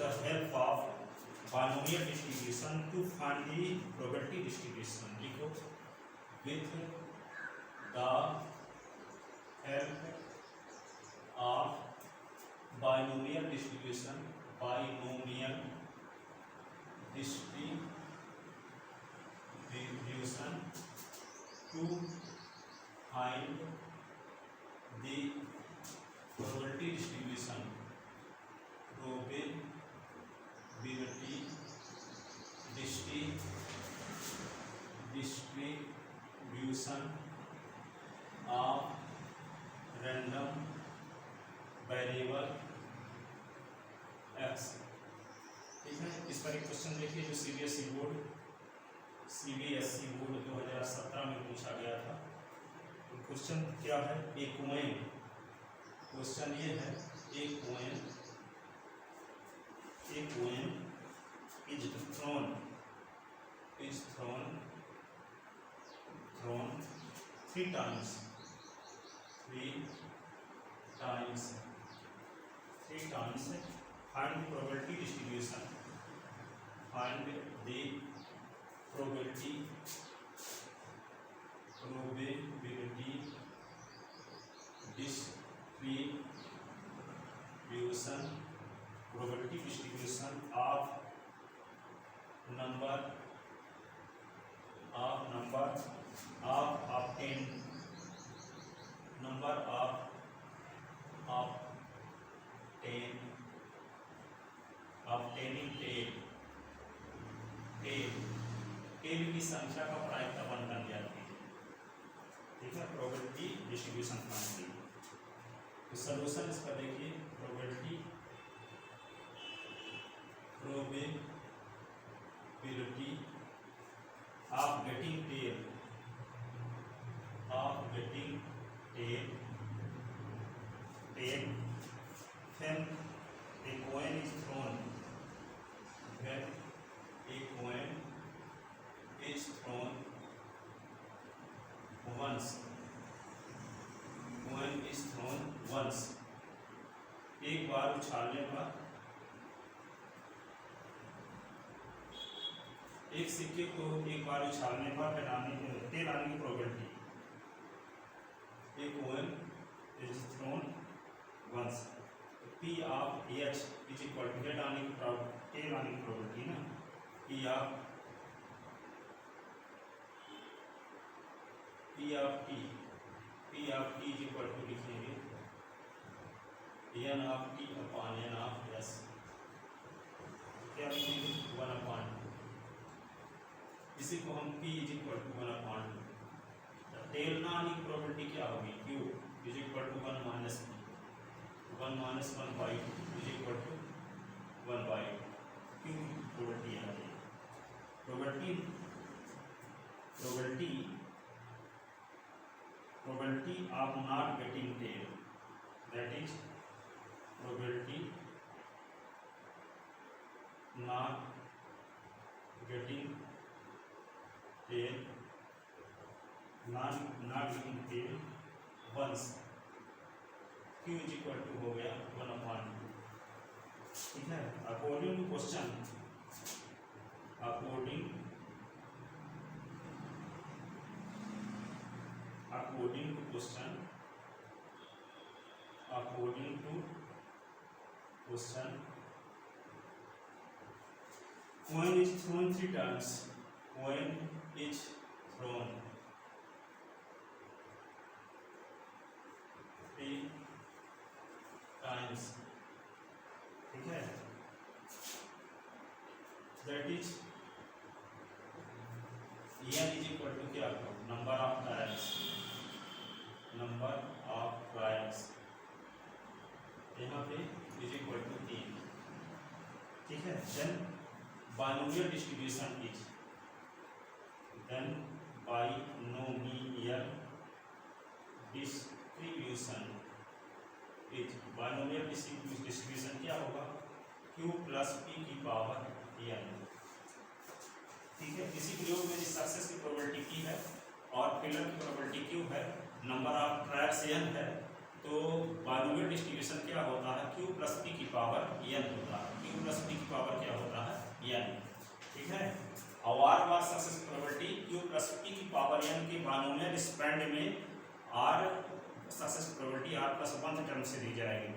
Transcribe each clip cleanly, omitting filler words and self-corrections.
the help of binomial distribution to find the probability distribution. लिखो with the help of binomial distribution to find the probability distribution of random variable x। ठीक है, इस पर एक question देखिए जो CBSE board 2017 में पूछा गया था। क्वेश्चन क्या है, ए कॉइन, क्वेश्चन ये है a coin is thrown three times find the probability distribution of number of obtaining tail की संख्या का प्रायिकता बन जाती है। ठीक है, प्रोबेबिलिटी डिस्ट्रीब्यूशन फाइंड कीजिए। तो सॉल्यूशन इसका देखिए, probability of getting tail when a coin is thrown once एक बार उछालने पर, एक सिक्के को एक बार उछालने पर टेल आने की प्रोबेबिलिटी, एक coin is thrown once, p of H is equal to tail आने की प्रोबेबिलिटी ना, p of T is equal to लिखेंगे n of T upon n of S, क्या लिखेंगे 1/2, इसी को हम p is equal to 1/2, tail ना आने की प्रोबेबिलिटी क्या होगी, q is equal to 1 minus p, 1 minus 1/2 is equal to 1/2, q probability आ जाएगी। probability of not getting tail, that is probability not getting tail once, q is equal to हो गया 1/2। ठीक है, according to question, according to question coin is thrown 3 times, ठीक है, that is n is equal to क्या, number of trials, यहाँ पे is equal to 3। ठीक है, then binomial distribution is binomial distribution क्या होगा, q प्लस p की पावर n। ठीक है, किसी प्रयोग में सक्सेस की प्रोबेबिलिटी p है और फेलियर की प्रोबेबिलिटी q है, नंबर ऑफ ट्रायल्स n है, तो तो बाइनोमियल डिस्ट्रीब्यूशन क्या होता है, q प्लस p की पावर n होता है, q प्लस p की पावर क्या होता है n, ठीक है। और r बार success probability q plus p की पावर n के बाइनोमियल स्पैंड में r success probability r plus 1 term से दी जाएगी,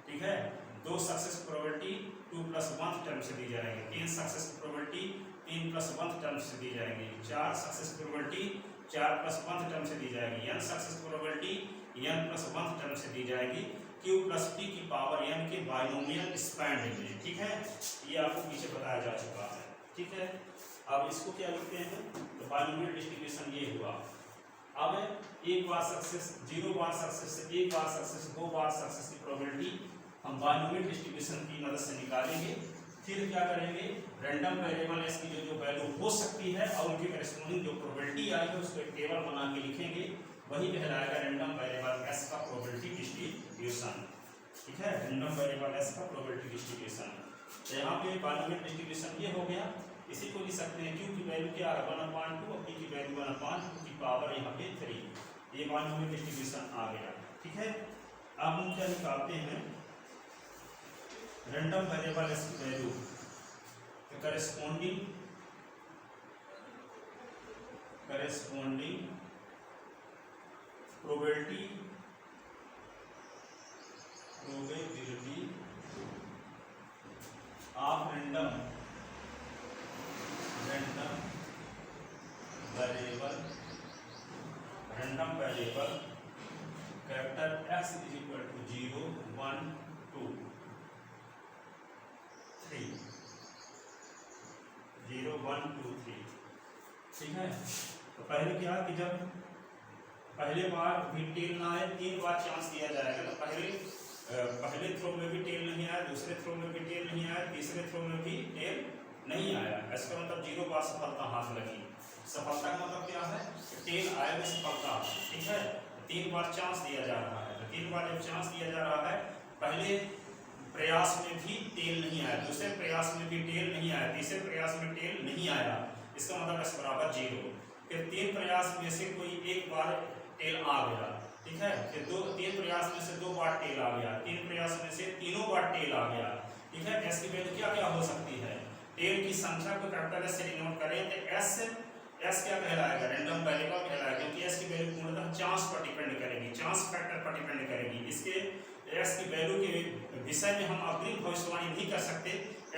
ठीक है। 2 सक्सेस प्रोबेबिलिटी 2 प्लस 1 टर्म से दी जाएगी, 3 सक्सेस प्रोबेबिलिटी 3 प्लस 1 टर्म से दी जाएगी, 4 सक्सेस प्रोबेबिलिटी 4 प्लस 1 टर्म से दी जाएगी, n success probability n plus 1 term से दी जाएगी q प्लस p की पावर n के बाइनोमियल स्पैंड में, ठीक है। ये आपको पीछे बताया जा चुका है, ठीक है। अब इसको क्या लिखते हैं, तो बाइनोमियल डिस्ट्रीब्यूशन ये हुआ। अब एक बार सक्सेस, 0 बार सक्सेस, 1 बार सक्सेस, 2 बार सक्सेस की प्रोबेबिलिटी हम बाइनोमियल डिस्ट्रीब्यूशन की मदद से निकालेंगे। फिर क्या करेंगे, रैंडम वेरिएबल एस की जो वैल्यू हो सकती है और उनके करेस्पॉन्डिंग जो प्रोबेबिलिटी आई है उसको एक टेबल बना के लिखेंगे, वही कहलाएगा रैंडम वेरिएबल एस का प्रोबेबिलिटी डिस्ट्रीब्यूशन, ठीक है। रैंडम वेरिएबल एस का प्रोबेबिलिटी डिस्ट्रीब्यूशन। तो यहाँ पे बाइनोमियल डिस्ट्रीब्यूशन ये हो गया। इसी को लिख सकते हैं q की वैल्यू क्या है 1/2 और p की वैल्यू 1/2 की पावर यहाँ पे 3, ये बाइनोमियल डिस्ट्रीब्यूशन आ गया, ठीक है। अब हम क्या निकालते हैं, रैंडम वेरिएबल एस की value corresponding probability of random variable capital x is equal to 0 1 2 3, 0 1 2 3, ठीक है। तो पहले क्या कि जब पहले बार भी टेल ना आए, 3 बार चांस दिया जाएगा। तो पहले थ्रो में भी टेल नहीं आया, दूसरे थ्रो में भी टेल नहीं आया, तीसरे थ्रो में भी टेल नहीं आया, इसका मतलब 0 बार सफलता हाथ लगी। सफलता का मतलब क्या है, टेल आए में सफलता, ठीक है। 3 बार चांस दिया जा रहा है, 3 बार जब चांस दिया जा रहा है, पहले प्रयास में भी टेल नहीं आया, दूसरे प्रयास में भी टेल नहीं आया, तीसरे प्रयास में टेल नहीं आया, इसका मतलब s बराबर 0। फिर 3 प्रयास में से कोई एक बार टेल आ गया, ठीक है। फिर 3 प्रयास में से 2 बार टेल आ गया, 3 प्रयास में से तीनों बार टेल आ गया, ठीक है। s की वैल्यू क्या क्या हो सकती है, टेल की संख्या को कैपिटल S से डिनोट करें तो s क्या कहलाएगा, रैंडम वेरिएबल कहलाएगा, क्योंकि s की वैल्यू पूर्णतः चांस पर डिपेंड करेगी, चांस फैक्टर पर डिपेंड करेगी। इसके s की वैल्यू के विषय में हम अग्रिम भविष्यवाणी नहीं कर सकते,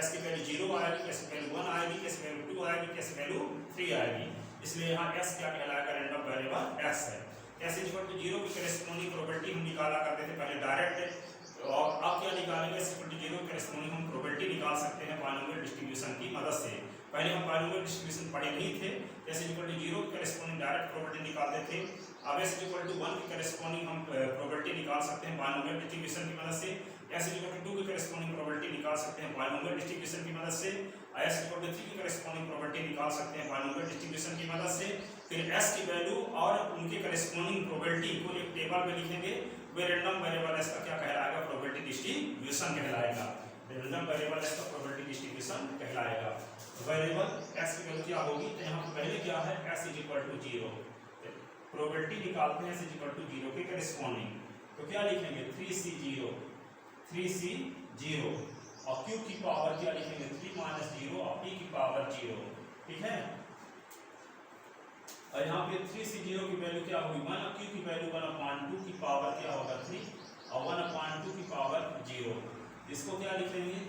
s की वैल्यू 0 आएगी, s की वैल्यू 1 आएगी, s की वैल्यू 2 आएगी, s की वैल्यू 3 आएगी, इसलिए यहाँ s क्या कहलाएगा, रैंडम वेरिएबल s है। s इक्वल टू 0 की करेस्पॉन्डिंग प्रोबेबिलिटी हम निकाला करते थे पहले डायरेक्ट, और अब क्या निकालेंगे, s इक्वल टू 0 करेस्पॉन्डिंग हम प्रोबेबिलिटी निकाल सकते हैं बाइनोमियल डिस्ट्रीब्यूशन की मदद से। पहले हम बाइनोमियल डिस्ट्रीब्यूशन पढ़े नहीं थे, s इक्वल टू 0 की करेस्पॉन्डिंग डायरेक्ट प्रोबेबिलिटी निकालते थे। अब s इक्वल टू 1 की करेस्पॉन्डिंग हम प्रोबेबिलिटी निकाल सकते हैं बाइनोमियल डिस्ट्रीब्यूशन की मदद से, s इक्वल टू 2 की करेस्पॉन्डिंग प्रोबेबिलिटी निकाल सकते हैं बाइनोमियल डिस्ट्रीब्यूशन की मदद से, s इक्वल टू 3 की करेस्पॉन्डिंग प्रोबेबिलिटी निकाल सकते हैं बाइनोमियल डिस्ट्रीब्यूशन की मदद से। फिर s की वैल्यू और उनके करेस्पॉन्डिंग प्रोबेबिलिटी को एक टेबल में लिखेंगे, वे रैंडम वेरिएबल s का क्या कहलाएगा, प्रोबेबिलिटी डिस्ट्रीब्यूशन कहलाएगा, रैंडम वेरिएबल s का प्रोबेबिलिटी डिस्ट्रीब्यूशन कहलाएगा। वेरिएबल x की वैल्यू क्या होगी, तो यहाँ पहले क्या है, s is equal to 0, probability निकालते हैं s इज इक्वल टू 0 के करेस्पॉन्डिंग, तो क्या लिखेंगे 3c0 और q की पावर क्या लिखेंगे 3 माइनस 0 और p की पावर 0, ठीक है। और यहाँ पे 3c0 की वैल्यू क्या होगी 1 और q की वैल्यू 1/2 की पावर क्या होगा 3 और 1/2 की पावर 0, इसको क्या लिखेंगे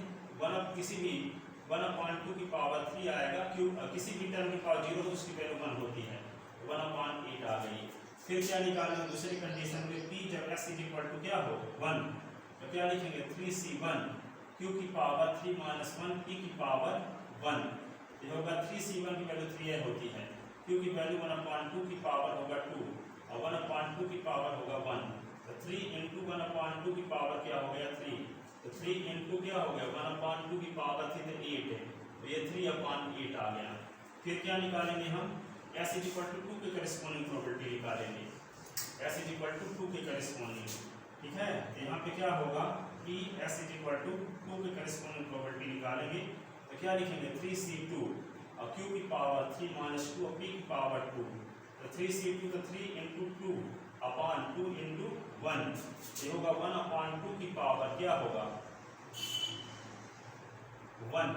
1/2 की पावर 3 आएगा, q किसी भी टर्म की पावर 0 तो उसकी वैल्यू 1 होती है, 1/8 आ गई। फिर क्या निकालेंगे दूसरी कंडीशन में, p जब s इज इक्वल टू क्या हो 1, तो क्या लिखेंगे 3c1 q की पावर 3 माइनस 1 p की पावर 1, ये होगा 3c1 की वैल्यू 3 होती है, q की वैल्यू 1/2 की पावर होगा 2 और 1/2 की पावर होगा 1, तो 3 इंटू 1/2 की पावर क्या हो गया 3, तो 3 इंटू क्या हो गया 1/2 की पावर थी तो 8 है, तो ये 3/8 आ गया। फिर क्या निकालेंगे हम, s इज इक्वल टू 2 के करेस्पॉन्डिंग प्रोबेबिलिटी निकालेंगे, s इज इक्वल टू 2 के करेस्पॉन्डिंग, ठीक है। यहाँ पे क्या होगा कि s इज इक्वल टू 2 के करेस्पॉन्डिंग प्रोबेबिलिटी निकालेंगे, तो क्या लिखेंगे 3c2 और q की पावर 3 माइनस 2 और p की पावर 2, तो 3c2 तो 3 इंटू 2 अपॉन 2 इंटू 1, ये होगा 1/2 की पावर क्या होगा 1,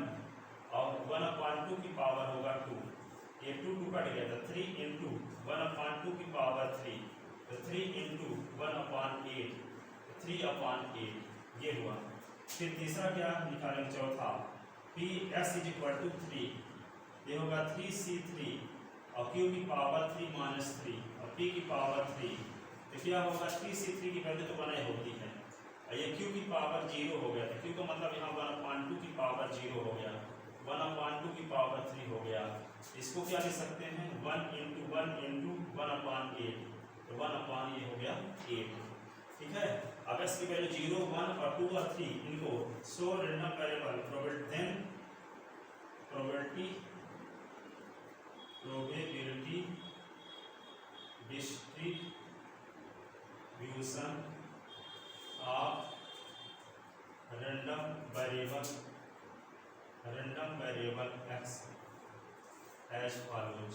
और 1/2 की पावर होगा 2, ये 2 कट गया था, 3 इंटू 1/2 की पावर 3, तो 3 इंटू 1/8, 3/8 ये हुआ। फिर तीसरा क्या निकालेंगे, चौथा P S is equal to 3, ये होगा 3c3 और q की पावर 3 माइनस 3 और p की पावर 3, तो क्या होगा 3c3 की वैल्यू तो 1 होती है और ये q की पावर 0 हो गया, तो q का मतलब यहाँ 1/2 की पावर 0 हो गया, 1/2 की पावर 3 हो गया। इसको क्या लिख सकते हैं 1 इंटू 1/8, तो 1 ये हो गया 8, ठीक है। अब इसकी वैल्यू 0, 1 और 2 और 3 इनको so random variable probability distribution of random variable x as follows,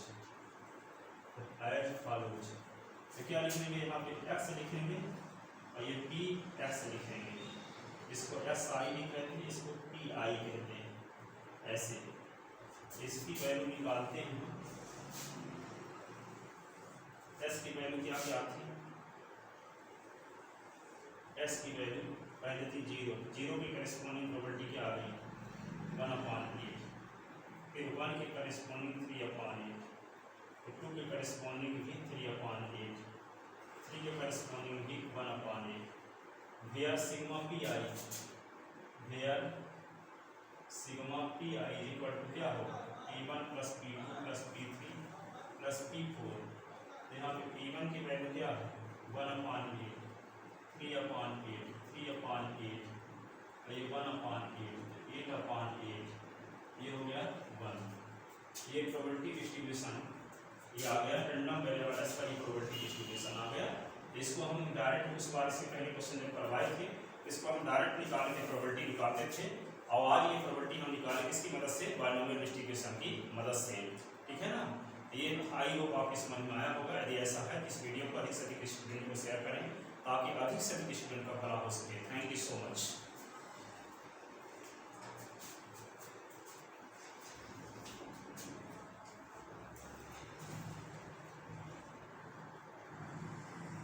तो क्या लिखेंगे यहाँ पे x लिखेंगे और ये p x लिखेंगे, इसको si भी कहते हैं, इसको pi कहते हैं, ऐसे इसकी वैल्यू निकालते हैं। s की वैल्यू क्या क्या थी, s की वैल्यू पहले थी 0, 0 की करस्पॉन्डिंग प्रोबेबिलिटी क्या आ गई 1/8, फिर 1 के करस्पॉन्डिंग 3/8, फिर 2 के करस्पॉन्डिंग भी 3/8, 3 के करस्पॉन्डिंग भी 1/8। Where sigma P I is equal to क्या होगा P1 plus P2 plus P3 plus P4, यहाँ पे P1 की वैल्यू क्या है 1/8, 3/8, 3/8, ये 1/8, 8/8, ये हो गया 1। ये प्रोबेबिलिटी डिस्ट्रीब्यूशन ये आ गया, रैंडम वेरिएबल एस का ये प्रोबेबिलिटी डिस्ट्रीब्यूशन आ गया। इसको हम डायरेक्ट उस बार से पहले क्वेश्चन जब करवाए थे, इसको हम डायरेक्ट निकाल के प्रोबेबिलिटी निकालते थे, और आज ये प्रोबेबिलिटी हम निकालें किसकी मदद से, बायनोमियल डिस्ट्रीब्यूशन की मदद से, ठीक है ना। ये आई होप आपको समझ में आया होगा। यदि ऐसा है इस वीडियो को अधिक से अधिक स्टूडेंट को शेयर करें ताकि अधिक से अधिक स्टूडेंट का भला हो सके। Thank you so much.